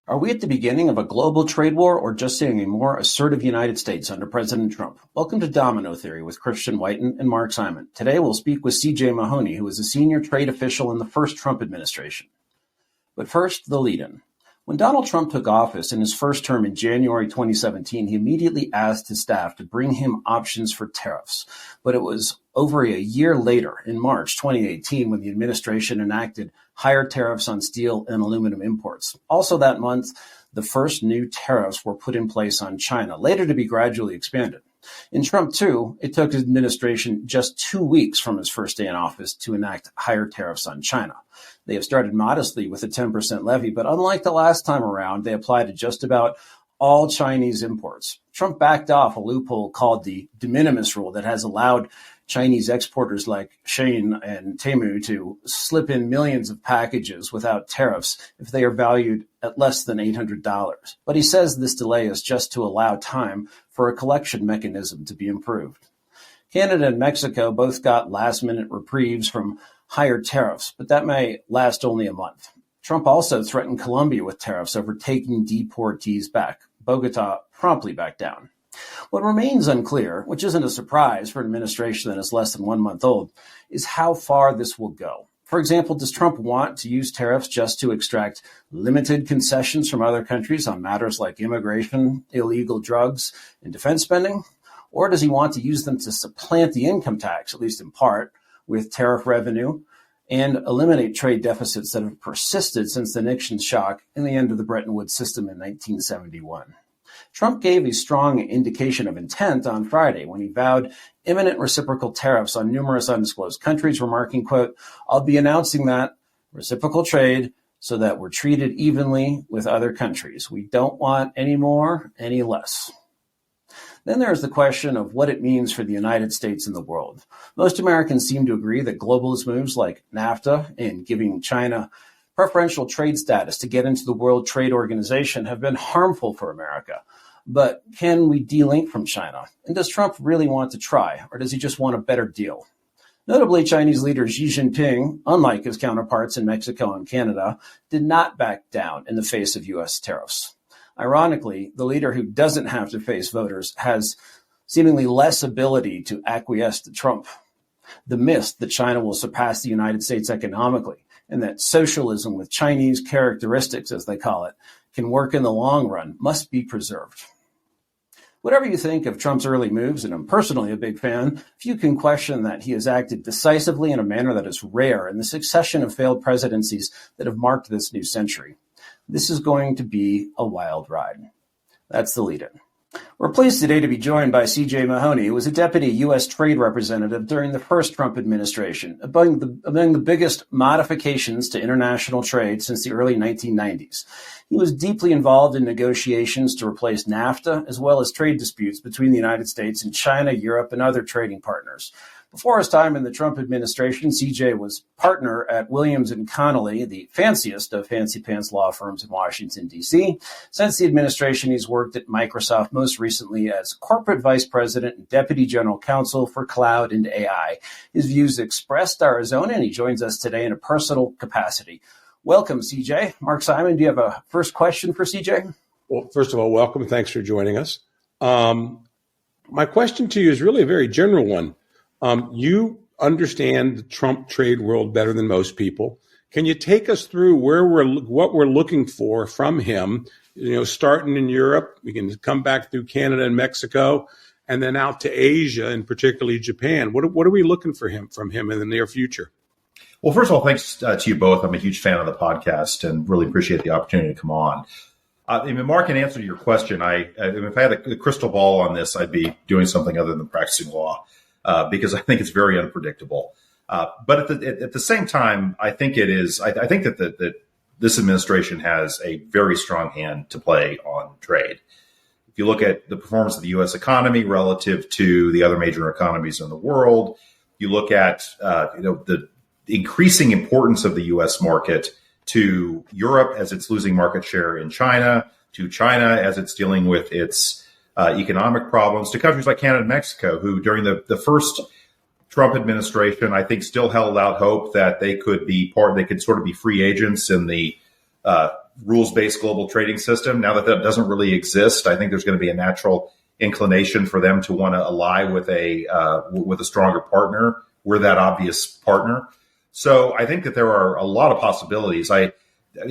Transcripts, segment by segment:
Are we at the beginning of a global trade war or just seeing a more assertive United States under President Trump? Welcome to Domino Theory with Christian Whiton and Mark Simon. Today we'll speak with CJ Mahoney, who was a senior trade official in the first Trump administration. But first, the lead-in. When Donald Trump took office in his first term in January 2017, he immediately asked his staff to bring him options for tariffs. But it was over a year later, in March 2018, when the administration enacted higher tariffs on steel and aluminum imports. Also that month, the first new tariffs were put in place on China, later to be gradually expanded. In Trump 2, it took his administration just 2 weeks from his first day in office to enact higher tariffs on China. They have started modestly with a 10% levy, but unlike the last time around, they apply to just about all Chinese imports. Trump backed off a loophole called the de minimis rule that has allowed Chinese exporters like Shein and Temu to slip in millions of packages without tariffs if they are valued at less than $800. But he says this delay is just to allow time for a collection mechanism to be improved. Canada and Mexico both got last-minute reprieves from higher tariffs, but that may last only a month. Trump also threatened Colombia with tariffs over taking deportees back. Bogota promptly backed down. What remains unclear, which isn't a surprise for an administration that is less than 1 month old, is how far this will go. For example, does Trump want to use tariffs just to extract limited concessions from other countries on matters like immigration, illegal drugs, and defense spending? Or does he want to use them to supplant the income tax, at least in part, with tariff revenue and eliminate trade deficits that have persisted since the Nixon shock and the end of the Bretton Woods system in 1971? Trump gave a strong indication of intent on Friday when he vowed imminent reciprocal tariffs on numerous undisclosed countries, remarking, quote, "I'll be announcing that reciprocal trade so that we're treated evenly with other countries. We don't want any more, any less." Then there's the question of what it means for the United States and the world. Most Americans seem to agree that globalist moves like NAFTA and giving China preferential trade status to get into the World Trade Organization have been harmful for America. But can we delink from China? And does Trump really want to try, or does he just want a better deal? Notably, Chinese leader Xi Jinping, unlike his counterparts in Mexico and Canada, did not back down in the face of U.S. tariffs. Ironically, the leader who doesn't have to face voters has seemingly less ability to acquiesce to Trump. The myth that China will surpass the United States economically and that socialism with Chinese characteristics, as they call it, can work in the long run must be preserved. Whatever you think of Trump's early moves, and I'm personally a big fan, few can question that he has acted decisively in a manner that is rare in the succession of failed presidencies that have marked this new century. This is going to be a wild ride. That's the lead-in. We're pleased today to be joined by CJ Mahoney, who was a deputy U.S. trade representative during the first Trump administration, among the biggest modifications to international trade since the early 1990s. He was deeply involved in negotiations to replace NAFTA, as well as trade disputes between the United States and China, Europe, and other trading partners. Before his time in the Trump administration, CJ was partner at Williams & Connolly, the fanciest of fancy pants law firms in Washington, D.C. Since the administration, he's worked at Microsoft, most recently as corporate vice president and deputy general counsel for cloud and AI. His views expressed Arizona, and he joins us today in a personal capacity. Welcome, CJ. Mark Simon, do you have a first question for CJ? Well, first of all, welcome. Thanks for joining us. My question to you is really a very general one. You understand the Trump trade world better than most people. Can you take us through what we're looking for from him? Starting in Europe, we can come back through Canada and Mexico, and then out to Asia, and particularly Japan. What are we looking from him in the near future? Well, first of all, thanks to you both. I'm a huge fan of the podcast and really appreciate the opportunity to come on. Mark, in answer to your question, if I had a crystal ball on this, I'd be doing something other than practicing law. Because I think it's very unpredictable. But at the same time, I think it is. I think that this administration has a very strong hand to play on trade. If you look at the performance of the U.S. economy relative to the other major economies in the world, you look at the increasing importance of the U.S. market to Europe as it's losing market share in China, to China as it's dealing with its economic problems, to countries like Canada and Mexico, who during the first Trump administration, I think still held out hope that they could sort of be free agents in the rules-based global trading system. Now that doesn't really exist, I think there's going to be a natural inclination for them to want to ally with a stronger partner. We're that obvious partner. So I think that there are a lot of possibilities.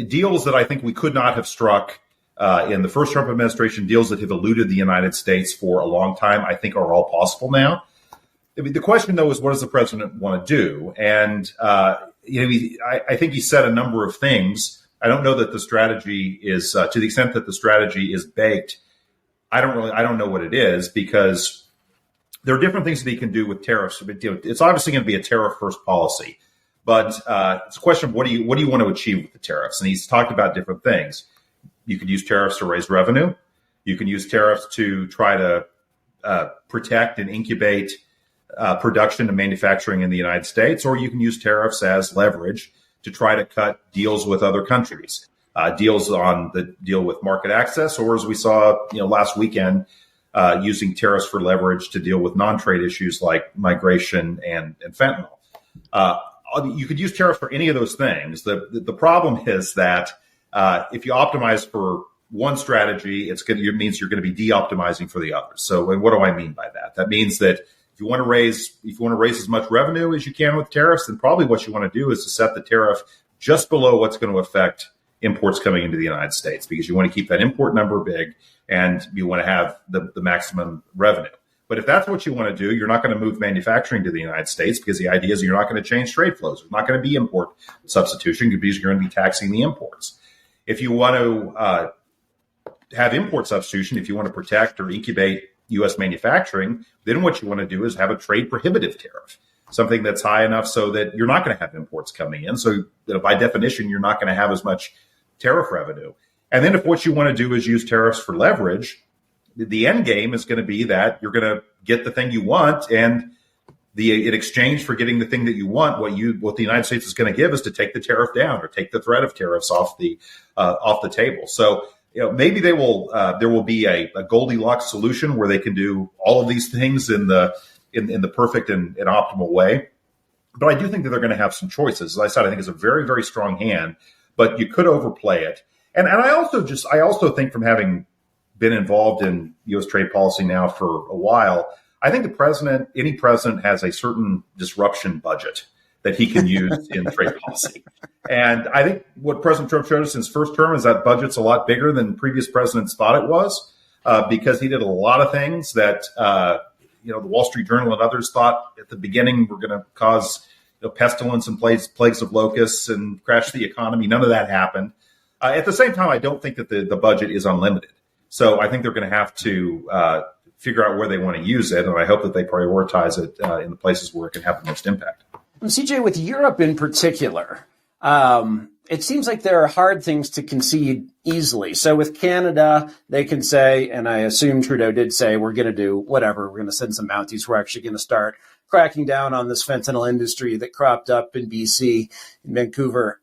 Deals that I think we could not have struck in the first Trump administration, deals that have eluded the United States for a long time, I think are all possible now. I mean, the question, though, is what does the president want to do? And I think he said a number of things. I don't know that the strategy is, to the extent that the strategy is baked, I don't know what it is, because there are different things that he can do with tariffs. It's obviously going to be a tariff-first policy, but it's a question of what do you want to achieve with the tariffs? And he's talked about different things. You could use tariffs to raise revenue. You can use tariffs to try to protect and incubate production and manufacturing in the United States, or you can use tariffs as leverage to try to cut deals with other countries, deals on the deal with market access, or as we saw, last weekend, using tariffs for leverage to deal with non-trade issues like migration and fentanyl. You could use tariffs for any of those things. The problem is that if you optimize for one strategy, it means you're going to be de-optimizing for the others. So, and what do I mean by that? That means that if you want to raise as much revenue as you can with tariffs, then probably what you want to do is to set the tariff just below what's going to affect imports coming into the United States, because you want to keep that import number big and you want to have the maximum revenue. But if that's what you want to do, you're not going to move manufacturing to the United States, because the idea is you're not going to change trade flows. There's not going to be import substitution, because you're going to be taxing the imports. If you want to have import substitution, if you want to protect or incubate U.S. manufacturing, then what you want to do is have a trade prohibitive tariff, something that's high enough so that you're not going to have imports coming in. So by definition, you're not going to have as much tariff revenue. And then if what you want to do is use tariffs for leverage, the end game is going to be that you're going to get the thing you want, and in exchange for getting the thing that you want, what the United States is going to give is to take the tariff down or take the threat of tariffs off the table. So maybe there will be a Goldilocks solution where they can do all of these things in the perfect and optimal way. But I do think that they're going to have some choices. As I said, I think it's a very, very strong hand, but you could overplay it. And I also think, from having been involved in U.S. trade policy now for a while, I think any president has a certain disruption budget that he can use in trade policy. And I think what President Trump showed us in his first term is that budget's a lot bigger than previous presidents thought it was, because he did a lot of things that the Wall Street Journal and others thought at the beginning were going to cause pestilence and plagues of locusts and crash the economy. None of that happened. At the same time, I don't think that the budget is unlimited. So I think they're going to have to figure out where they want to use it, and I hope that they prioritize it in the places where it can have the most impact. CJ, with Europe in particular, it seems like there are hard things to concede easily. So with Canada, they can say, and I assume Trudeau did say, we're going to do whatever. We're going to send some Mounties. We're actually going to start cracking down on this fentanyl industry that cropped up in BC, in Vancouver.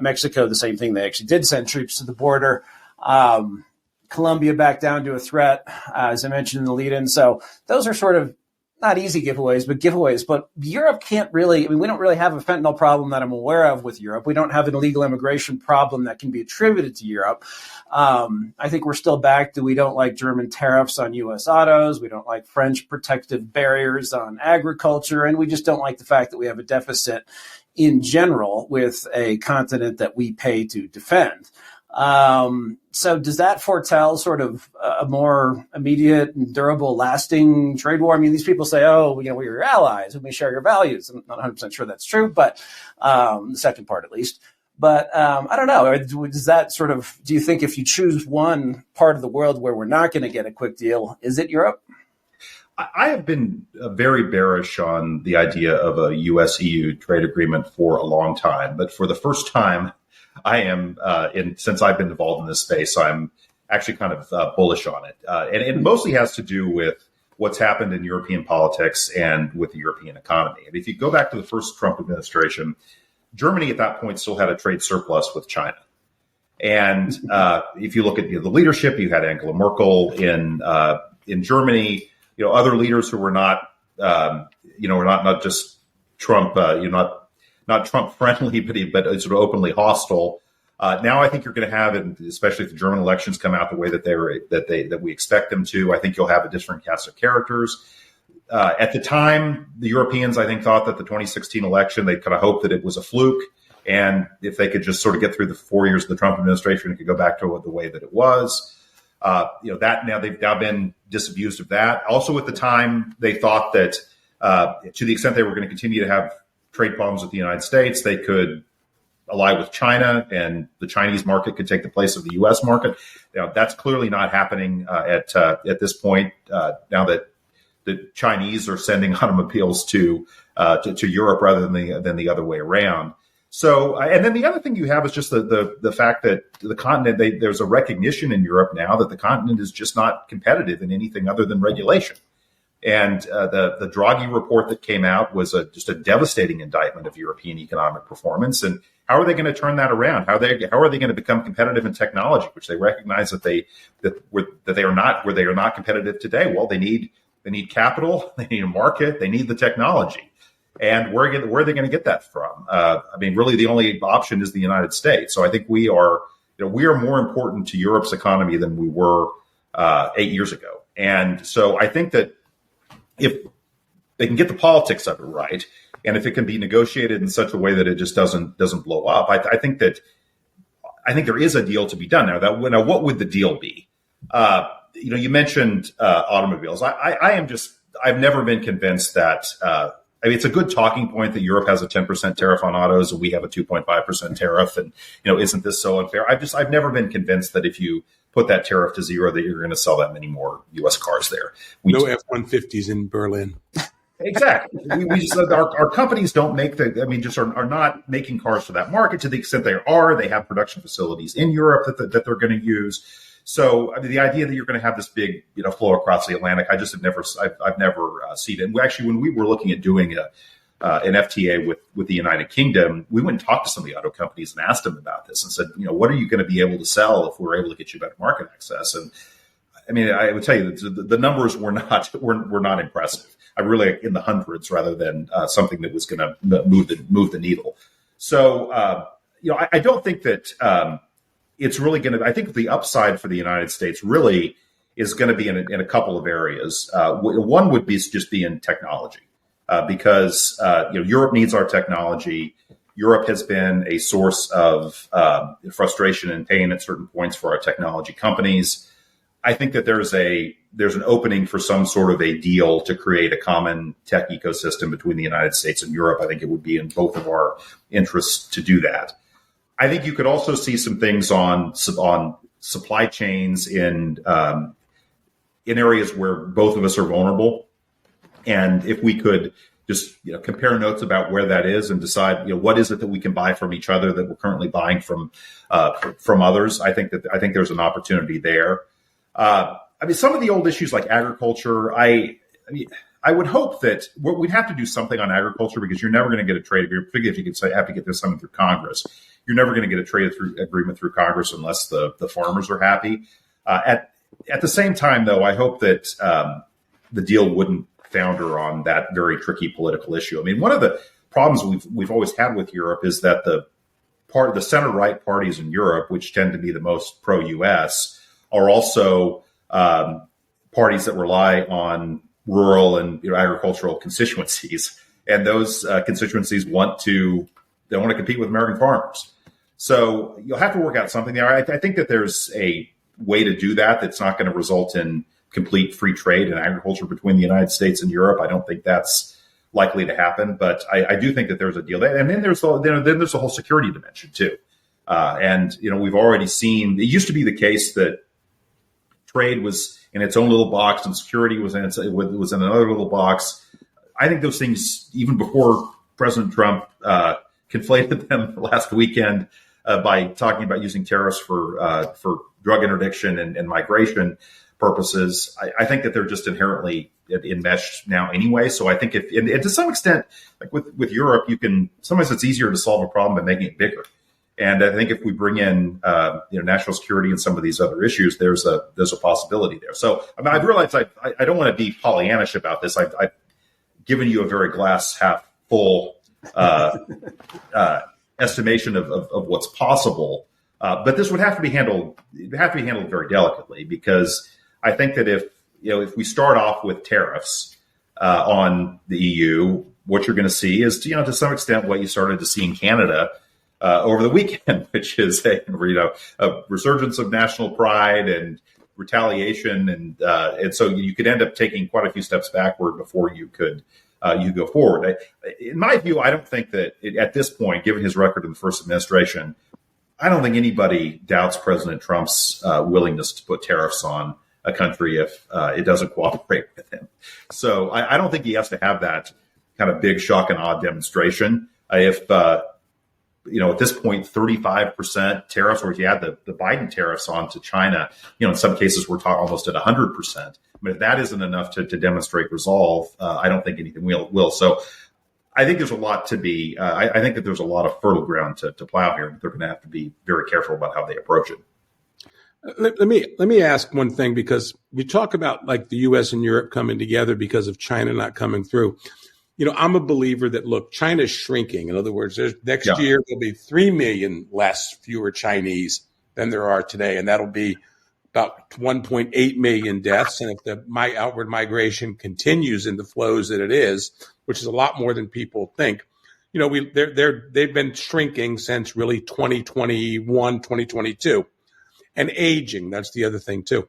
Mexico, the same thing. They actually did send troops to the border. Colombia back down to a threat, as I mentioned in the lead-in. So those are sort of not easy giveaways, but giveaways. But Europe can't really, we don't really have a fentanyl problem that I'm aware of with Europe. We don't have an illegal immigration problem that can be attributed to Europe. I think we're still back to, we don't like German tariffs on U.S. autos. We don't like French protective barriers on agriculture. And we just don't like the fact that we have a deficit in general with a continent that we pay to defend. So does that foretell sort of a more immediate and durable, lasting trade war? I mean, these people say, we're your allies, we share your values. I'm not 100% sure that's true, but the second part at least. But I don't know. Does that sort of, do you think if you choose one part of the world where we're not going to get a quick deal, is it Europe? I have been very bearish on the idea of a U.S.-EU trade agreement for a long time, but for the first time, I am, since I've been involved in this space, I'm actually kind of bullish on it. And it mostly has to do with what's happened in European politics and with the European economy. And if you go back to the first Trump administration, Germany at that point still had a trade surplus with China. And if you look at the leadership, you had Angela Merkel in Germany, other leaders who were not, not just Trump, not Trump friendly, but sort of openly hostile. Now I think you're going to have, especially if the German elections come out the way that we expect them to, I think you'll have a different cast of characters. At the time, the Europeans, I think, thought that the 2016 election, they kind of hoped that it was a fluke. And if they could just sort of get through the 4 years of the Trump administration, it could go back to the way that it was. That now they've now been disabused of that. Also, at the time, they thought that to the extent they were going to continue to have trade problems with the United States, they could ally with China, and the Chinese market could take the place of the U.S. market. Now, that's clearly not happening at this point. Now that the Chinese are sending automobiles to Europe rather than the other way around. So, and then the other thing you have is just the fact that the continent, there's a recognition in Europe now that the continent is just not competitive in anything other than regulation. And the Draghi report that came out was just a devastating indictment of European economic performance. And how are they going to turn that around? How are they going to become competitive in technology, which they recognize that they are not, where they are not competitive today? Well, they need capital, they need a market, they need the technology. And where are they going to get that from? Really, the only option is the United States. So I think we are more important to Europe's economy than we were 8 years ago. And so I think that if they can get the politics of it right, and if it can be negotiated in such a way that it just doesn't blow up, I think there is a deal to be done. Now, what would the deal be? You mentioned automobiles. I've never been convinced that. It's a good talking point that Europe has a 10% tariff on autos and we have a 2.5% tariff. And, isn't this so unfair? I've never been convinced that if you put that tariff to zero, that you're going to sell that many more U.S. cars there. No F-150s in Berlin. Exactly. Our companies don't make are not making cars for that market. To the extent they have production facilities in Europe that they're going to use. So, the idea that you're going to have this big, flow across the Atlantic, I've never seen it. And actually, when we were looking at doing an FTA with the United Kingdom, we went and talked to some of the auto companies and asked them about this and said, what are you going to be able to sell if we're able to get you better market access? And I would tell you that the numbers were not impressive. I'm really in the hundreds rather than something that was going to move the needle. So, I don't think that. It's really going to, I think the upside for the United States really is going to be in a couple of areas. One would be just be in technology because, Europe needs our technology. Europe has been a source of frustration and pain at certain points for our technology companies. I think that there's an opening for some sort of a deal to create a common tech ecosystem between the United States and Europe. I think it would be in both of our interests to do that. I think you could also see some things on supply chains in areas where both of us are vulnerable, and if we could just compare notes about where that is and decide what is it that we can buy from each other that we're currently buying from others. I think there's an opportunity there. Some of the old issues like agriculture. I would hope that we'd have to do something on agriculture because you're never going to get a trade agreement. If you could say have to get this something through Congress. You're never going to get a trade agreement through Congress unless the farmers are happy. At the same time, though, I hope that the deal wouldn't founder on that very tricky political issue. One of the problems we've always had with Europe is that the center-right parties in Europe, which tend to be the most pro-U.S., are also parties that rely on rural and agricultural constituencies, and those constituencies want to compete with American farmers. So you'll have to work out something there. I think that there's a way to do that that's not going to result in complete free trade in agriculture between the United States and Europe. I don't think that's likely to happen, but I do think that there's a deal there. And then there's the whole security dimension too. We've already seen, it used to be the case that trade was in its own little box and security was in another little box. I think those things, even before President Trump conflated them last weekend by talking about using tariffs for drug interdiction and migration purposes. I think that they're just inherently enmeshed now anyway. So I think and to some extent, like with Europe, sometimes it's easier to solve a problem by making it bigger. And I think if we bring in national security and some of these other issues, there's a possibility there. So I've realized I don't want to be Pollyannish about this. I've given you a very glass half full estimation of what's possible. But this would have to be handled. It would have to be handled very delicately, because I think that if we start off with tariffs on the EU, what you're going to see is, to some extent, what you started to see in Canada over the weekend, which is a resurgence of national pride and retaliation, and so you could end up taking quite a few steps backward before you could you go forward. In my view, I don't think that at this point, given his record in the first administration, I don't think anybody doubts President Trump's willingness to put tariffs on a country if it doesn't cooperate with him. So I don't think he has to have that kind of big shock and awe demonstration. If at this point, 35% tariffs, or if you add the Biden tariffs onto China, in some cases we're talking almost at 100%. But if that isn't enough to demonstrate resolve, I don't think anything will. So I think there's a lot to be. I think that there's a lot of fertile ground to plow here. They're going to have to be very careful about how they approach it. Let me ask one thing, because you talk about like the U.S. and Europe coming together because of China not coming through. I'm a believer that, look, China's shrinking. In other words, next year there'll be 3 million fewer Chinese than there are today, and that'll be about 1.8 million deaths. And if the outward migration continues in the flows that it is, which is a lot more than people think, they've been shrinking since really 2021, 2022, and aging. That's the other thing too.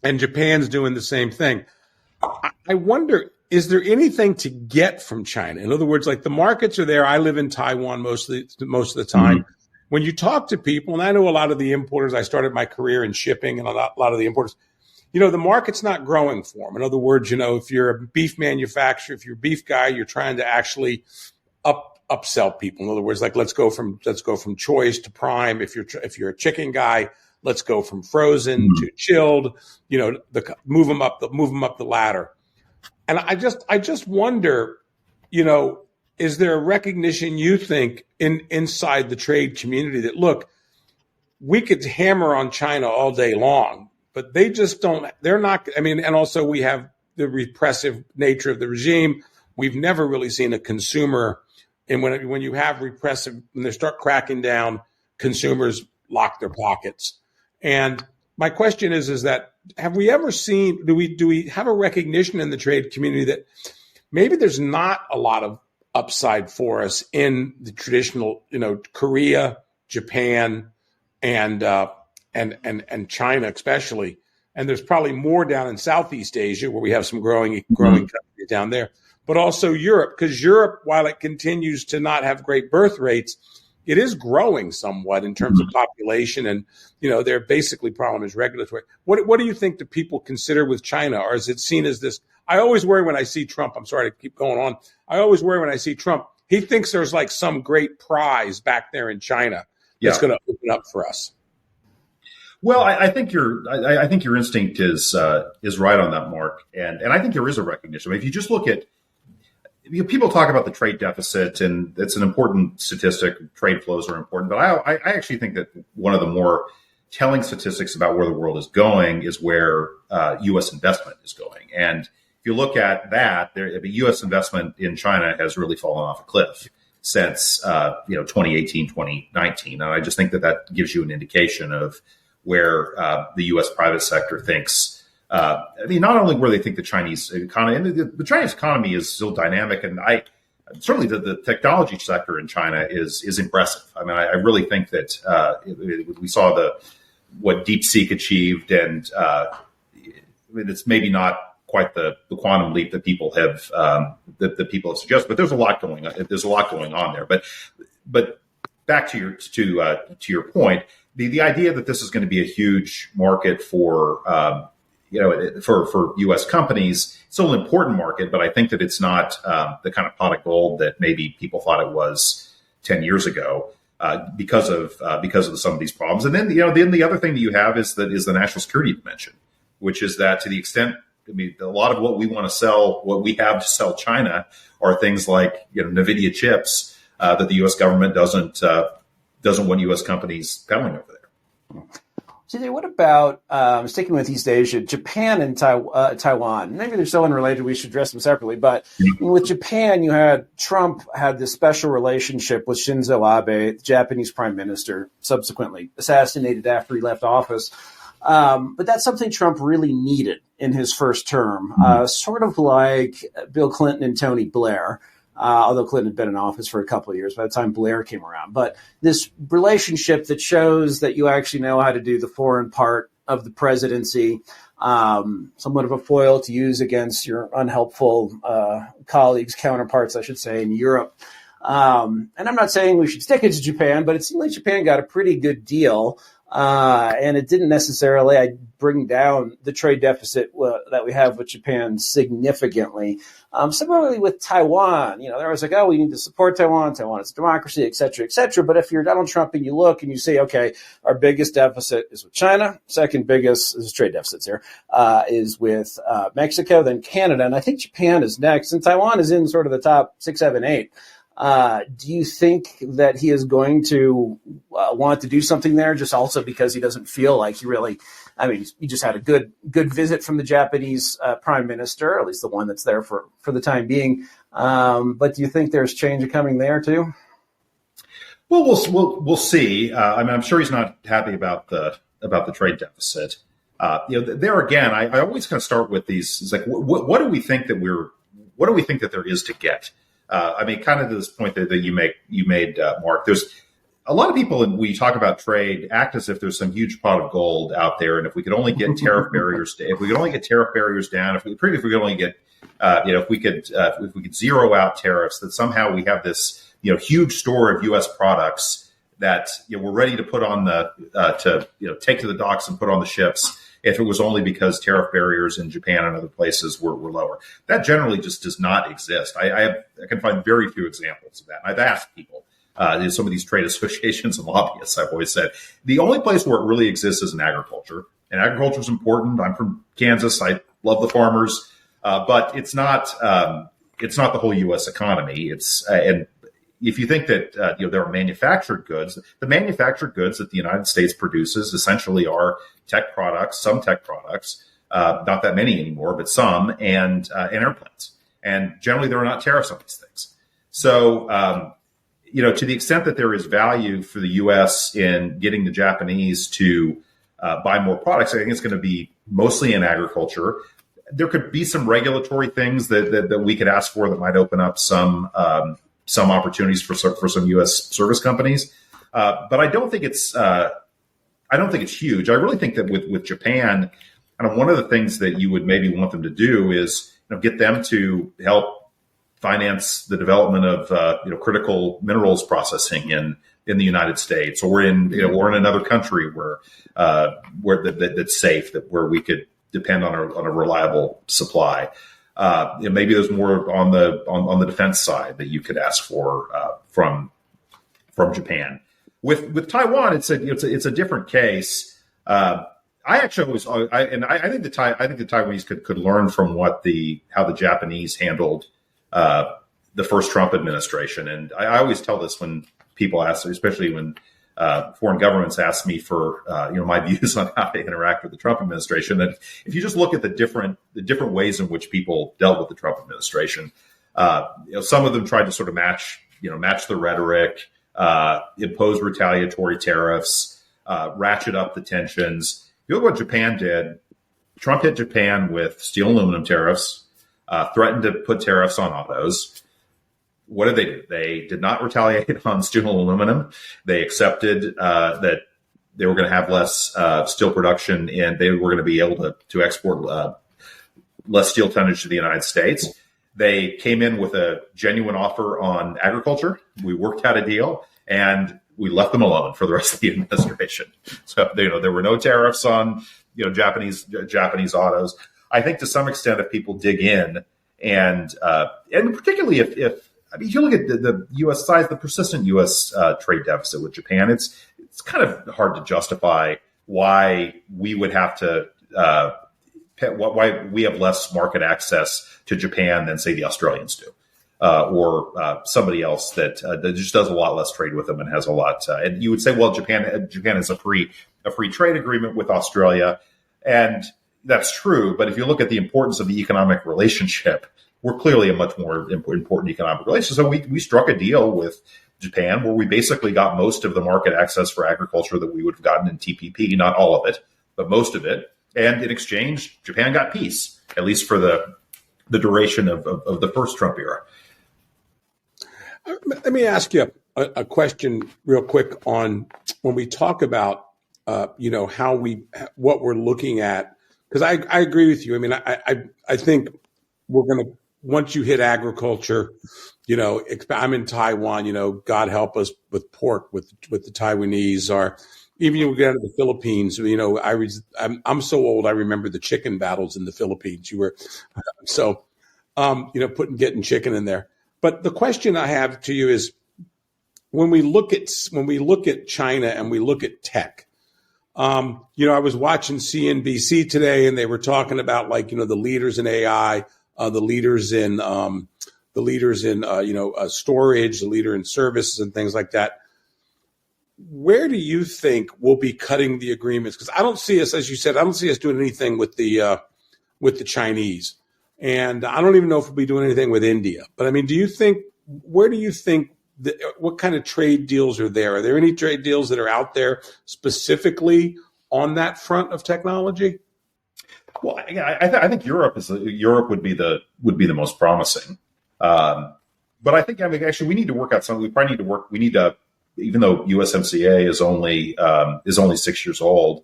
And Japan's doing the same thing. I wonder, is there anything to get from China? In other words, like the markets are there. I live in Taiwan most of the time. Mm-hmm. When you talk to people, and I know a lot of the importers, I started my career in shipping, and a lot of the importers, the market's not growing for them. In other words, if you're a beef manufacturer, if you're a beef guy, you're trying to actually upsell people. In other words, like let's go from choice to prime. If you're a chicken guy, let's go from frozen to chilled. Move them up the ladder. And I just wonder, is there a recognition, you think, inside the trade community that, look, we could hammer on China all day long, but they just don't, they're not, and also we have the repressive nature of the regime. We've never really seen a consumer, and when you have repressive, when they start cracking down, consumers lock their pockets. And my question is that, have we ever seen, do we have a recognition in the trade community that maybe there's not a lot of upside for us in the traditional, Korea, Japan, and China especially, and there's probably more down in Southeast Asia where we have some growing countries down there, but also Europe, because Europe, while it continues to not have great birth rates, it is growing somewhat in terms of population, and their basically problem is regulatory. What do you think do people consider with China, or is it seen as this? I always worry when I see Trump. I'm sorry to keep going on. I always worry when I see Trump. He thinks there's like some great prize back there in China that's going to open up for us. Well, I think your instinct is right on that, Mark, and I think there is a recognition. If you just look at, people talk about the trade deficit, and it's an important statistic. Trade flows are important, but I actually think that one of the more telling statistics about where the world is going is where U.S. investment is going. And if you look at that, the U.S. investment in China has really fallen off a cliff since 2018, 2019. And I just think that gives you an indication of where the U.S. private sector thinks. Not only where they think the Chinese economy, and the Chinese economy is still dynamic, and certainly the technology sector in China is impressive. I really think that we saw what DeepSeek achieved, and it's maybe not quite the quantum leap that people have suggested, but there's a lot going on. There's a lot going on there. But back to your point, the idea that this is going to be a huge market for U.S. companies, it's still an important market, but I think that it's not the kind of pot of gold that maybe people thought it was 10 years ago because of some of these problems. And then the other thing that you have is the national security dimension, which is that to the extent, a lot of what we want to sell, what we have to sell China, are things like NVIDIA chips that the U.S. government doesn't want U.S. companies peddling over there. CJ, what about sticking with East Asia, Japan and Taiwan? Maybe they're so unrelated we should address them separately. But with Japan, Trump had this special relationship with Shinzo Abe, the Japanese prime minister, subsequently assassinated after he left office. But that's something Trump really needed in his first term, sort of like Bill Clinton and Tony Blair. Although Clinton had been in office for a couple of years by the time Blair came around. But this relationship that shows that you actually know how to do the foreign part of the presidency, somewhat of a foil to use against your unhelpful colleagues, counterparts, I should say, in Europe. And I'm not saying we should stick it to Japan, but it seemed like Japan got a pretty good deal. And it didn't necessarily bring down the trade deficit that we have with Japan significantly. Similarly with Taiwan, there was like, oh, we need to support Taiwan. Taiwan is a democracy, et cetera, et cetera. But if you're Donald Trump and you look and you say, okay, our biggest deficit is with China, second biggest is trade deficits here, is with Mexico, then Canada. And I think Japan is next. And Taiwan is in sort of the top 6, 7, 8. Do you think that he is going to want to do something there just also because he doesn't feel like he just had a good visit from the Japanese prime minister, at least the one that's there for the time being. But do you think there's change coming there too? Well, we'll see. I'm sure he's not happy about the trade deficit. There again, I always kind of start with these. It's like, what do we think that there is to get? Kind of to this point that you made, Mark. There's a lot of people when we talk about trade act as if there's some huge pot of gold out there, and if we could only get tariff barriers, if we could only get, if we could zero out tariffs, that somehow we have this huge store of U.S. products that we're ready to put on take to the docks and put on the ships. If it was only because tariff barriers in Japan and other places were lower. That generally just does not exist. I can find very few examples of that. I've asked people, some of these trade associations and lobbyists, I've always said, the only place where it really exists is in agriculture. And agriculture is important. I'm from Kansas. I love the farmers. But it's not the whole U.S. economy. And if you think that there are manufactured goods, the manufactured goods that the United States produces essentially are tech products, some tech products, not that many anymore, but some, and airplanes. And generally, there are not tariffs on these things. So, to the extent that there is value for the U.S. in getting the Japanese to buy more products, I think it's going to be mostly in agriculture. There could be some regulatory things that we could ask for that might open up some opportunities for some U.S. service companies, but I don't think it's huge. I really think that with Japan, one of the things that you would maybe want them to do is get them to help finance the development of critical minerals processing in the United States or in another country where that's safe, where we could depend on a reliable supply. Maybe there's more on the defense side that you could ask for from Japan. With Taiwan, it's a different case. I think the Taiwanese could learn from how the Japanese handled the first Trump administration. And I always tell this when people ask, especially when foreign governments ask me for my views on how to interact with the Trump administration. And if you just look at the different ways in which people dealt with the Trump administration, some of them tried to sort of match the rhetoric, impose retaliatory tariffs, ratchet up the tensions. If you look at what Japan did, Trump hit Japan with steel and aluminum tariffs, threatened to put tariffs on autos. What did they do? They did not retaliate on steel and aluminum. They accepted that they were going to have less steel production and they were going to be able to export less steel tonnage to the United States. They came in with a genuine offer on agriculture. We worked out a deal and we left them alone for the rest of the administration. So, there were no tariffs on, Japanese autos. I think to some extent, if people dig in and particularly if you look at the U.S. size, the persistent U.S. Trade deficit with Japan, it's kind of hard to justify why we would have to why we have less market access to Japan than, say, the Australians do, or somebody else that just does a lot less trade with them and has a lot. And you would say, well, Japan has a free a free trade agreement with Australia. And that's true. But if you look at the importance of the economic relationship, we're clearly a much more important economic relationship. So we struck a deal with Japan where we basically got most of the market access for agriculture that we would have gotten in TPP, not all of it, but most of it. And in exchange, Japan got peace, at least for the duration of the first Trump era. Let me ask you a question real quick on when we talk about, what we're looking at, because I agree with you. I mean, I think we're going to, once you hit agriculture, I'm in Taiwan, God help us with pork with the Taiwanese, or even when we get out of the Philippines, I'm so old, I remember the chicken battles in the Philippines. Getting chicken in there. But the question I have to you is, when we look at China and we look at tech, I was watching CNBC today, and they were talking about the leaders in AI, the leaders in storage, the leader in services and things like that. Where do you think we'll be cutting the agreements? Because I don't see us, as you said, I don't see us doing anything with the Chinese, and I don't even know if we'll be doing anything with India. But I mean, where do you think what kind of trade deals are there? Are there any trade deals that are out there specifically on that front of technology? Well, I think Europe would be the most promising. But I think actually we need to work out something. We need to, even though USMCA is only 6 years old,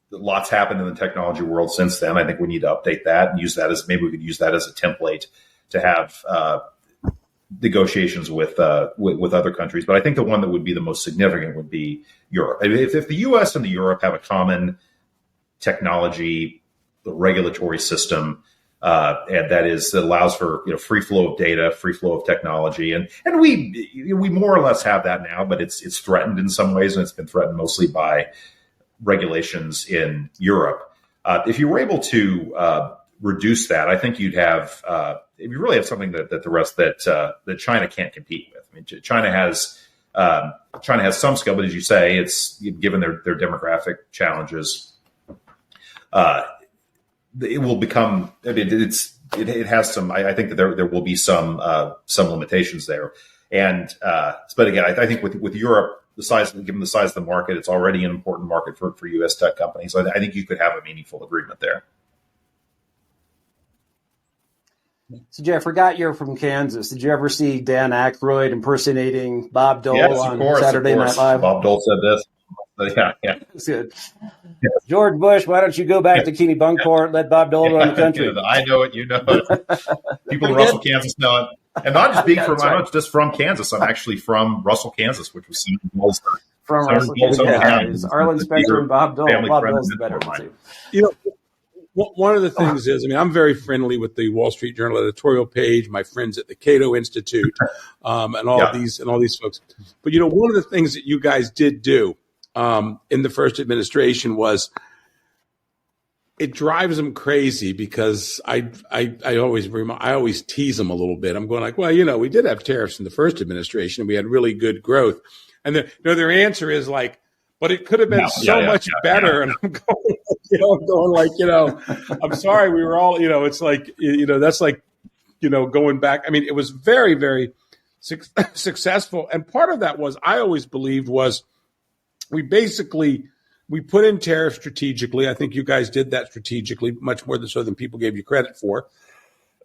lots happened in the technology world since then. I think we need to update that and maybe we could use that as a template to have negotiations with other countries. But I think the one that would be the most significant would be Europe. If the US and the Europe have a common technology, the regulatory system, and that allows for free flow of data, free flow of technology, and we more or less have that now, but it's threatened in some ways, and it's been threatened mostly by regulations in Europe. If you were able to reduce that, I think you'd have you really have something that China can't compete with. I mean, China has some skill, but as you say, it's given their demographic challenges. It will become. I mean, it has some. I think that there will be some limitations there, and but again, I think with Europe, given the size of the market, it's already an important market for U.S. tech companies. So I think you could have a meaningful agreement there. So, Jay, I forgot you're from Kansas. Did you ever see Dan Aykroyd impersonating Bob Dole on Saturday Night Live? Bob Dole said this. Yeah. That's good. Yes. George Bush, why don't you go back to Kennebunkport, let Bob Dole run the country? I know it. You know it. People in Russell, Kansas know it. And not just from Kansas. I'm actually from Russell, Kansas, which was Senator Dole's. From Russell, Kansas. Arlen Specter and Bob Dole. Bob Dole's the better one, too. One of the things is, I mean, I'm very friendly with the Wall Street Journal editorial page, my friends at the Cato Institute, and all these folks. But one of the things that you guys did do in the first administration was, it drives them crazy because I always tease them a little bit. I'm going like, well, we did have tariffs in the first administration, and we had really good growth, and their answer is like, but it could have been much better. And I'm going, I'm sorry, we were all, it's like, that's like, going back. I mean, it was very, very successful. And part of that was, I always believed was, we put in tariffs strategically. I think you guys did that strategically, much more so than people gave you credit for.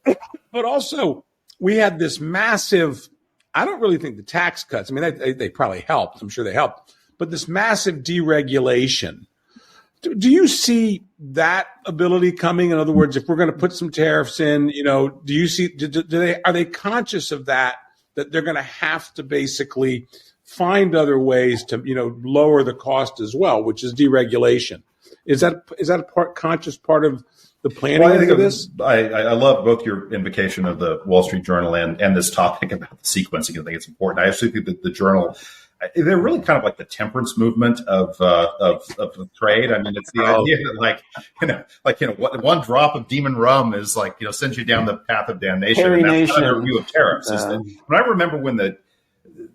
But also, we had this massive, I don't really think the tax cuts, I mean, they probably helped. I'm sure they helped. But this massive deregulation, do you see that ability coming? In other words, if we're going to put some tariffs in, do you see, are they conscious of that they're going to have to basically find other ways to, lower the cost as well, which is deregulation? Is that a conscious part of the planning of this? I love both your invocation of the Wall Street Journal and this topic about the sequencing. I think it's important. I actually think that the Journal, they're really kind of like the temperance movement of trade. I mean, it's the idea that one drop of demon rum is like, sends you down the path of damnation. And that's kind of their view of tariffs. When I remember when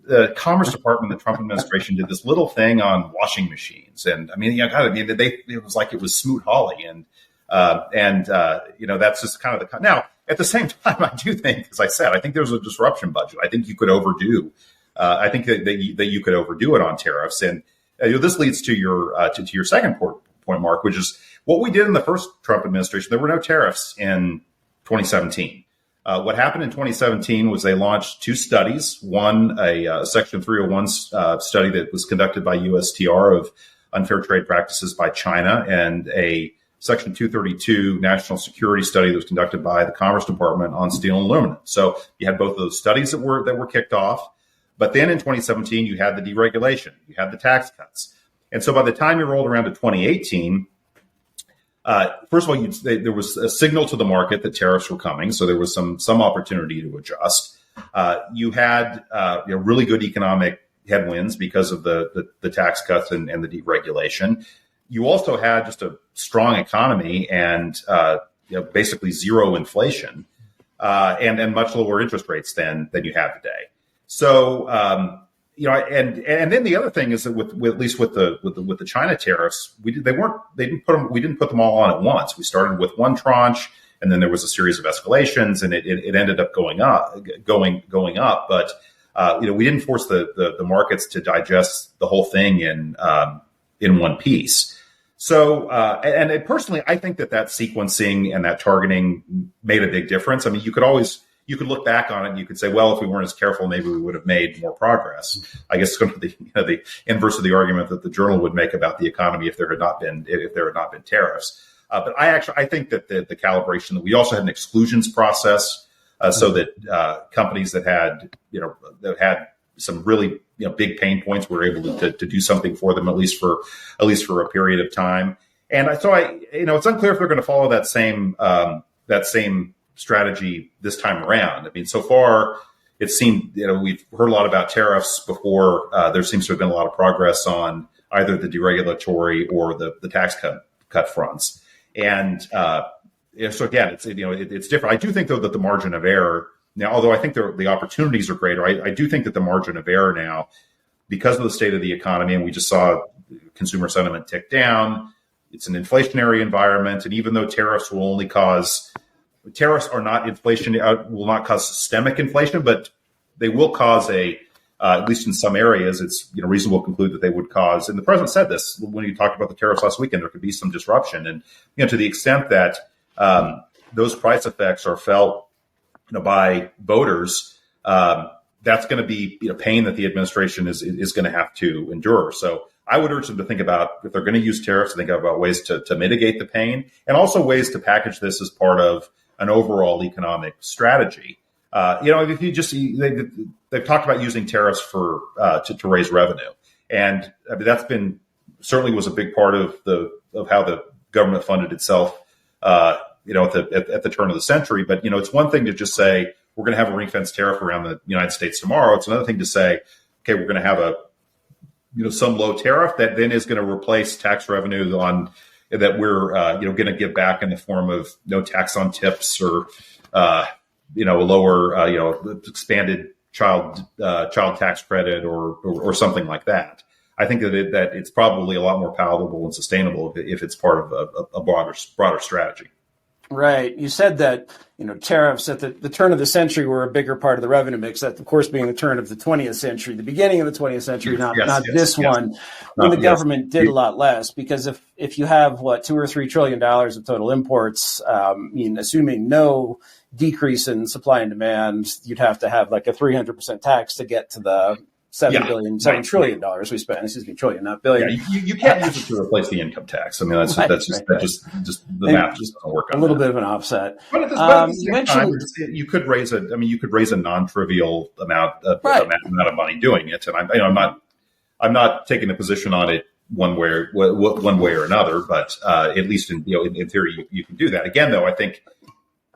the Commerce Department, the Trump administration did this little thing on washing machines, and it was like it was Smoot Hawley, and that's just kind of the now. At the same time, I do think, as I said, I think there's a disruption budget. I think you could overdo. I think that you could overdo it on tariffs, and this leads to your second point, Mark, which is what we did in the first Trump administration. There were no tariffs in 2017. What happened in 2017 was they launched two studies. One, a Section 301 study that was conducted by USTR of unfair trade practices by China, and a Section 232 national security study that was conducted by the Commerce Department on steel and aluminum. So you had both of those studies that were kicked off. But then in 2017, you had the deregulation, you had the tax cuts. And so by the time you rolled around to 2018, first of all, there was a signal to the market that tariffs were coming. So there was some opportunity to adjust. You had really good economic headwinds because of the tax cuts and the deregulation. You also had just a strong economy and basically zero inflation and much lower interest rates than you have today. So and then the other thing is that with at least with the China tariffs, we didn't put them all on at once. We started with one tranche, and then there was a series of escalations, and it ended up going up. But we didn't force the markets to digest the whole thing in one piece. So, and personally, I think that sequencing and that targeting made a big difference. I mean, you could look back on it and you could say, well, if we weren't as careful, maybe we would have made more progress. I guess it's going to be the inverse of the argument that the Journal would make about the economy if there had not been tariffs. But I think that the calibration, that we also had an exclusions process, so that companies that had some really big pain points were able to do something for them, at least for a period of time. And it's unclear if they're going to follow that same strategy this time around. I mean, so far it seemed, we've heard a lot about tariffs before. There seems to have been a lot of progress on either the deregulatory or the tax cut fronts. And so again, it's different. I do think though that the margin of error now, although I think the opportunities are greater, I do think that the margin of error now, because of the state of the economy, and we just saw consumer sentiment tick down, it's an inflationary environment. And even though tariffs are not inflation, will not cause systemic inflation, but they will cause at least in some areas, it's reasonable to conclude that they would cause. And the president said this when he talked about the tariffs last weekend. There could be some disruption, and to the extent that those price effects are felt by voters, that's going to be pain that the administration is going to have to endure. So I would urge them to think about, if they're going to use tariffs, think about ways to mitigate the pain, and also ways to package this as part of an overall economic strategy. If you just they've talked about using tariffs to raise revenue, and I mean that's been certainly was a big part of how the government funded itself. At the turn of the century. But, it's one thing to just say, we're going to have a ring-fence tariff around the United States tomorrow. It's another thing to say, okay, we're going to have some low tariff that then is going to replace tax revenue on that we're, going to give back in the form of no tax on tips or, a lower, expanded child tax credit or something like that. I think that it's probably a lot more palatable and sustainable if it's part of a broader strategy. Right. You said that, tariffs at the turn of the century were a bigger part of the revenue mix, that, of course, being the turn of the 20th century, the beginning of the 20th century, not this one, when the government did a lot less. Because if you have, $2 or $3 trillion of total imports, assuming no decrease in supply and demand, you'd have to have like a 300% tax to get to the $7 trillion we spent. Excuse me, trillion, not billion. Yeah, you can't use it to replace the income tax. I mean, that's just the math just doesn't work. A little bit of an offset. But at the same time, you could raise a non-trivial amount of money doing it. And I'm not taking a position on it one way or another. But at least in theory, you can do that. Again, though, I think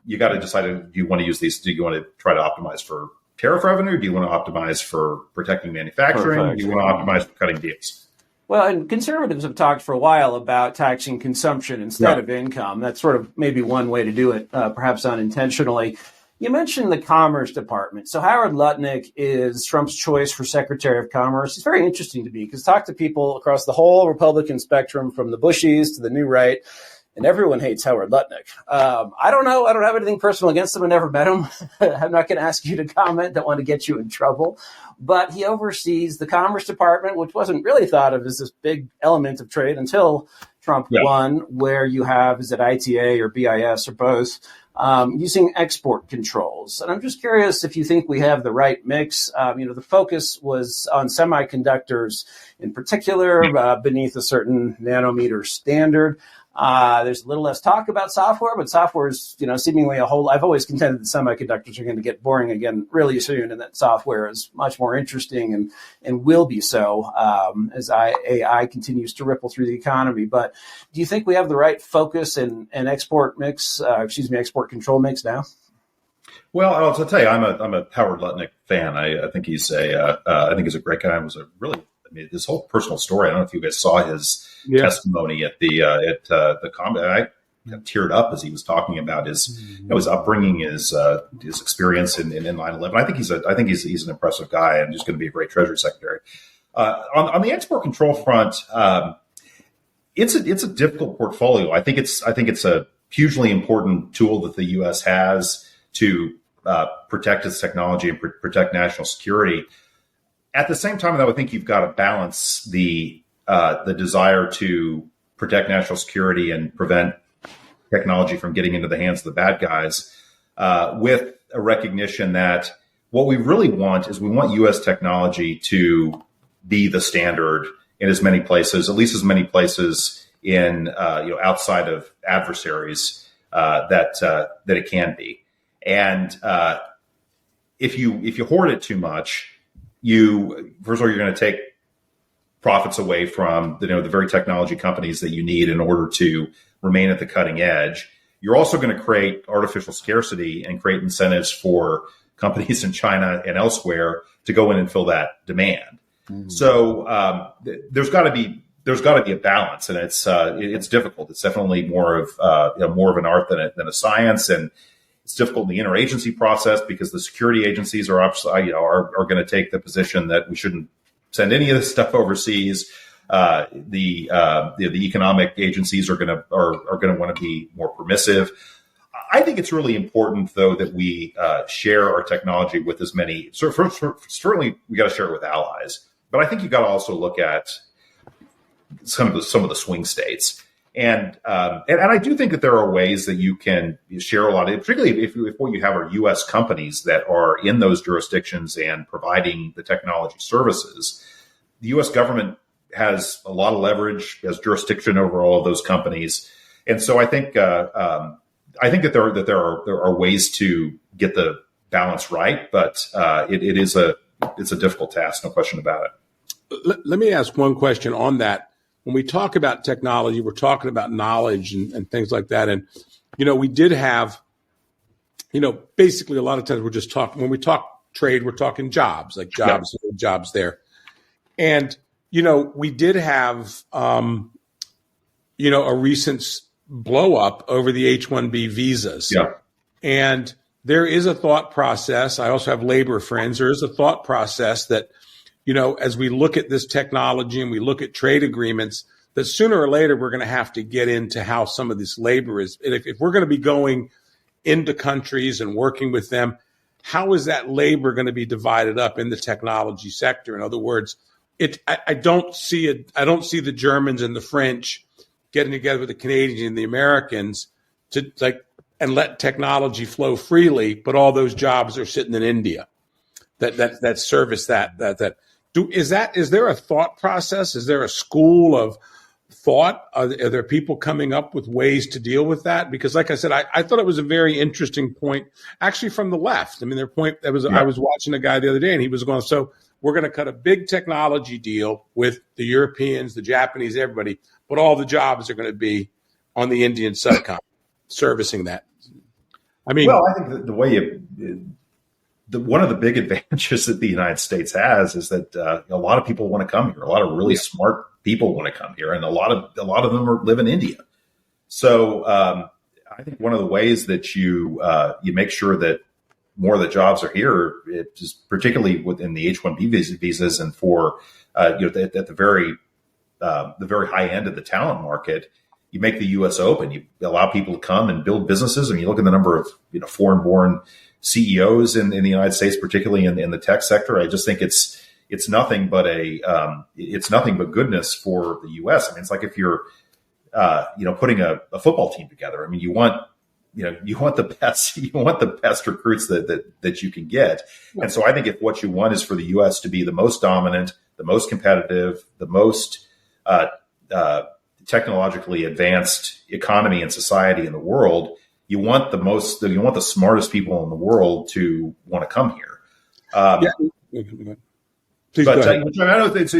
you got to decide: do you want to use these? Do you want to try to optimize for tariff revenue? Do you want to optimize for protecting manufacturing? Do you want to optimize for cutting deals? Well, and conservatives have talked for a while about taxing consumption instead of income. That's sort of maybe one way to do it, perhaps unintentionally. You mentioned the Commerce Department. So Howard Lutnick is Trump's choice for Secretary of Commerce. It's very interesting to me because talk to people across the whole Republican spectrum, from the Bushies to the New Right, and everyone hates Howard Lutnick. I don't know. I don't have anything personal against him. I never met him. I'm not going to ask you to comment. Don't want to get you in trouble. But he oversees the Commerce Department, which wasn't really thought of as this big element of trade until Trump won, where you have, is it ITA or BIS or both, using export controls. And I'm just curious if you think we have the right mix. The focus was on semiconductors in particular, beneath a certain nanometer standard. There's a little less talk about software, but software is, seemingly I've always contended that semiconductors are going to get boring again really soon, and that software is much more interesting and will be so as AI continues to ripple through the economy. But do you think we have the right focus and export control mix now? Well, I'll tell you, I'm a Howard Lutnick fan. I think he's I think he's a great guy. This whole personal story. I don't know if you guys saw his testimony at the comment. I teared up as he was talking about his upbringing, his experience in 9/11. I think he's an impressive guy and just going to be a great Treasury Secretary. On the export control front, it's a difficult portfolio. I think it's a hugely important tool that the U.S. has to protect its technology and protect national security. At the same time, though, I think you've got to balance the desire to protect national security and prevent technology from getting into the hands of the bad guys with a recognition that what we really want is we want U.S. technology to be the standard in as many places, at least as many places in outside of adversaries that it can be. And if you hoard it too much, first of all, you're going to take profits away from the very technology companies that you need in order to remain at the cutting edge. You're also going to create artificial scarcity and create incentives for companies in China and elsewhere to go in and fill that demand. Mm-hmm. So there's got to be a balance, and it's difficult. It's definitely more of an art than a science, and it's difficult in the interagency process because the security agencies are going to take the position that we shouldn't send any of this stuff overseas. The economic agencies are going to want to be more permissive. I think it's really important, though, that we share our technology with as many. So certainly, we got to share it with allies, but I think you got to also look at some of the swing states. And I do think that there are ways that you can share a lot of, particularly if what you have are U.S. companies that are in those jurisdictions and providing the technology services. The U.S. government has a lot of leverage, has jurisdiction over all of those companies, and so I think that there are ways to get the balance right, but it's a difficult task, no question about it. Let me ask one question on that. When we talk about technology, we're talking about knowledge and things like that. And, we did have, basically a lot of times we're just talking, when we talk trade, we're talking jobs, like jobs, jobs there. And, we did have, a recent blow up over the H-1B visas. Yeah. And there is a thought process. I also have labor friends. There is a thought process that, as we look at this technology and we look at trade agreements, that sooner or later we're going to have to get into how some of this labor is. And if we're going to be going into countries and working with them, how is that labor going to be divided up in the technology sector? In other words, I don't see the Germans and the French getting together with the Canadians and the Americans to and let technology flow freely, but all those jobs are sitting in India that service that. Is there a thought process? Is there a school of thought? Are there people coming up with ways to deal with that? Because like I said, I thought it was a very interesting point, actually from the left. I mean, I was watching a guy the other day and he was going, so we're going to cut a big technology deal with the Europeans, the Japanese, everybody, but all the jobs are going to be on the Indian subcontinent servicing that. I mean, well, I think the way one of the big advantages that the United States has is that a lot of people want to come here. A lot of really smart people want to come here, and a lot of them live in India. So I think one of the ways that you make sure that more of the jobs are here, it's particularly within the H-1B visas and for at the very high end of the talent market. You make the U.S. open. You allow people to come and build businesses. I mean, you look at the number of foreign-born CEOs in the United States, particularly in the tech sector. I just think it's nothing but goodness for the U.S. I mean, it's like if you're putting a football team together. I mean, you want the best recruits that you can get. And so I think if what you want is for the U.S. to be the most dominant, the most competitive, the most technologically advanced economy and society in the world, you want the smartest people in the world to want to come here. Please but go ahead. I know it's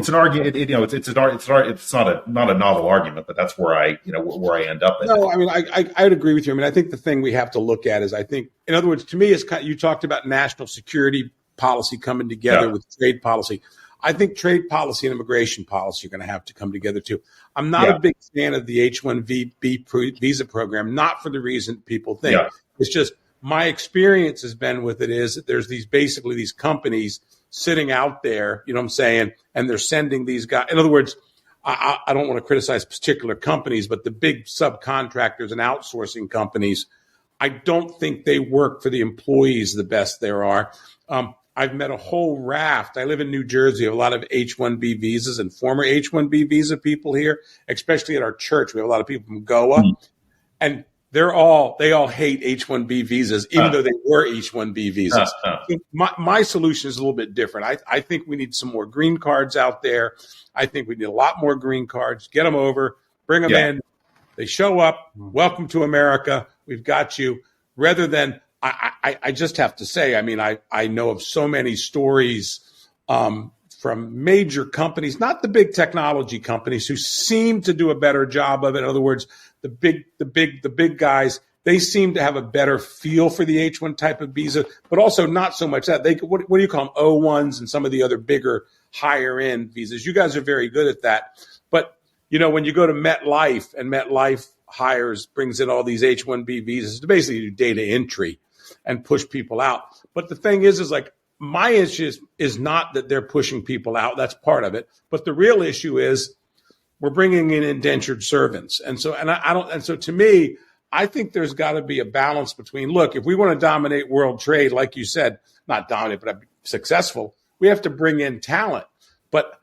an argument. It's not a novel argument, but that's where I end up. No, I mean I would agree with you. I mean, I think the thing we have to look at is, I think, in other words, to me, is you talked about national security policy coming together with trade policy. I think trade policy and immigration policy are going to have to come together too. I'm not a big fan of the H-1B visa program, not for the reason people think. Yeah. It's just my experience has been with it is that there's these companies sitting out there, you know what I'm saying, and they're sending these guys. In other words, I don't want to criticize particular companies, but the big subcontractors and outsourcing companies, I don't think they work for the employees the best there are. I've met a whole raft. I live in New Jersey, a lot of H-1B visas and former H-1B visa people here, especially at our church. We have a lot of people from Goa, and they all hate H-1B visas, even though they were H-1B visas. So my solution is a little bit different. I think we need some more green cards out there. I think we need a lot more green cards. Get them over, bring them in. They show up. Welcome to America. We've got you. Rather than, I just have to say, I mean, I know of so many stories from major companies, not the big technology companies, who seem to do a better job of it. In other words, the big guys, they seem to have a better feel for the H-1 type of visa, but also not so much that. What do you call them? O-1s and some of the other bigger, higher end visas. You guys are very good at that. But, when you go to MetLife, and MetLife brings in all these H-1B visas to basically do data entry and push people out. But the thing is like, my issue is not that they're pushing people out. That's part of it. But the real issue is we're bringing in indentured servants. And so to me, I think there's got to be a balance between, look, if we want to dominate world trade, like you said, not dominate, but successful, we have to bring in talent. But,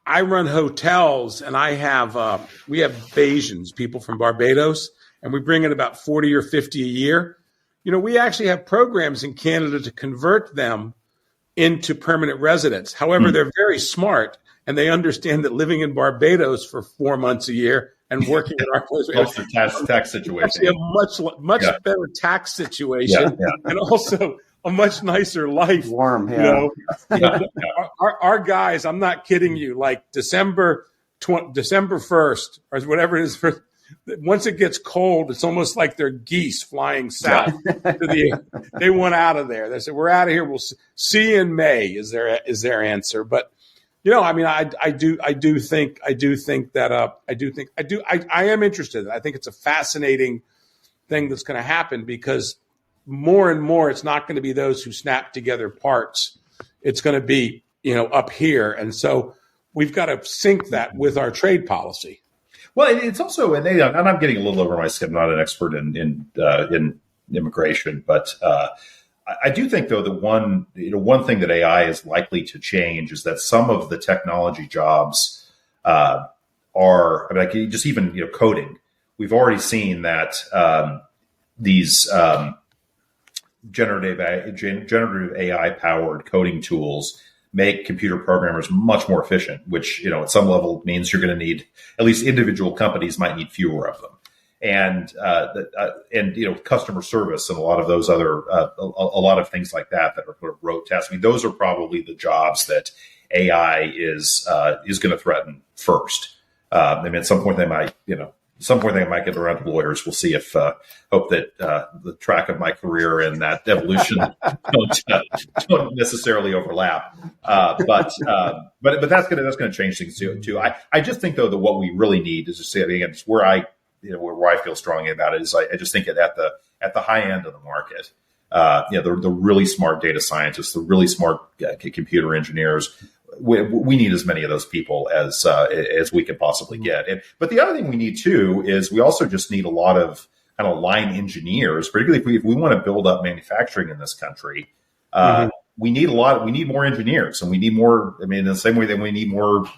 I run hotels, and we have Bayesians, people from Barbados, and we bring in about 40 or 50 a year. We actually have programs in Canada to convert them into permanent residents. However, they're very smart, and they understand that living in Barbados for 4 months a year and working in our place helps their tax situation. A much better tax situation, and also a much nicer life. Warm, Our guys, I'm not kidding you, like December 1st or whatever it is, once it gets cold, it's almost like they're geese flying south. They want out of there. They say, we're out of here. We'll see you in May is their answer. But, I am interested. I think it's a fascinating thing that's going to happen, because more and more, it's not going to be those who snap together parts. It's going to be, up here. And so we've got to sync that with our trade policy. Well, it's also, and I'm getting a little over my skin. I'm not an expert in immigration, but I do think, though, that one thing that AI is likely to change is that some of the technology jobs just even coding. We've already seen that these generative AI powered coding tools make computer programmers much more efficient, which, at some level means you're going to need, at least individual companies might need fewer of them. And customer service and a lot of those other, a lot of things like that are sort of rote tasks. I mean, those are probably the jobs that AI is going to threaten first. At some point they might, get around to lawyers. We'll see if hope that the track of my career and that evolution don't necessarily overlap. But that's going to change things too. I just think, though, that what we really need is to say, again, it's where I feel strongly about it is I just think at at the high end of the market. The really smart data scientists, the really smart computer engineers. We need as many of those people as we can possibly get. But the other thing we need too is we also just need a lot of kind of line engineers, particularly if we want to build up manufacturing in this country. We need more engineers, and we need more. I mean, in the same way that we need more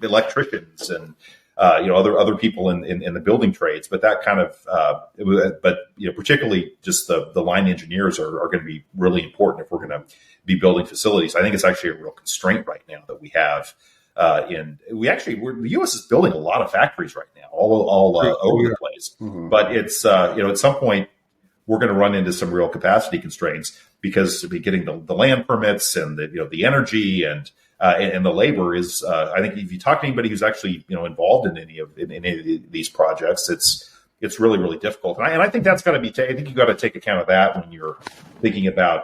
electricians and other people in the building trades. But that kind of particularly just the line engineers are going to be really important if we're going to be building facilities. I think it's actually a real constraint right now that we have. The U.S. is building a lot of factories right now, all over the place. But it's at some point we're going to run into some real capacity constraints because getting the land permits and the energy and the labor is. I think if you talk to anybody who's actually involved in any of these projects, it's really, really difficult. And I think that's got to be. I think you got to take account of that when you're thinking about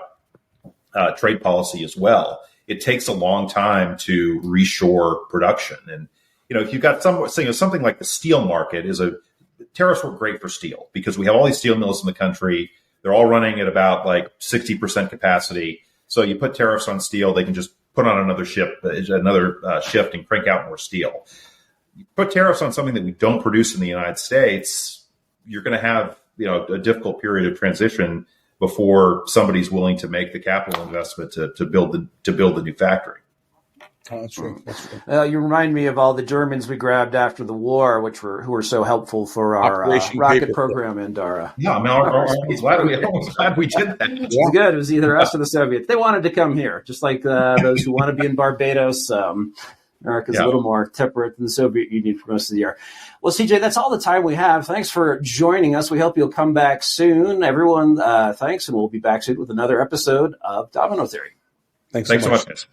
trade policy as well. It takes a long time to reshore production, and if you've got something like the steel market tariffs work great for steel because we have all these steel mills in the country. They're all running at about like 60% capacity. So you put tariffs on steel, they can just put on another shift and crank out more steel. You put tariffs on something that we don't produce in the United States, you're going to have a difficult period of transition before somebody's willing to make the capital investment to build the new factory. Oh, that's true. That's true. You remind me of all the Germans we grabbed after the war, who were so helpful for our rocket program and our. Yeah, I'm glad we did that. It was good. It was either us or the Soviets. They wanted to come here, just like those who want to be in Barbados. America's a little more temperate than the Soviet Union for most of the year. Well, CJ, that's all the time we have. Thanks for joining us. We hope you'll come back soon. Everyone, thanks, and we'll be back soon with another episode of Domino Theory. Thanks so much, guys.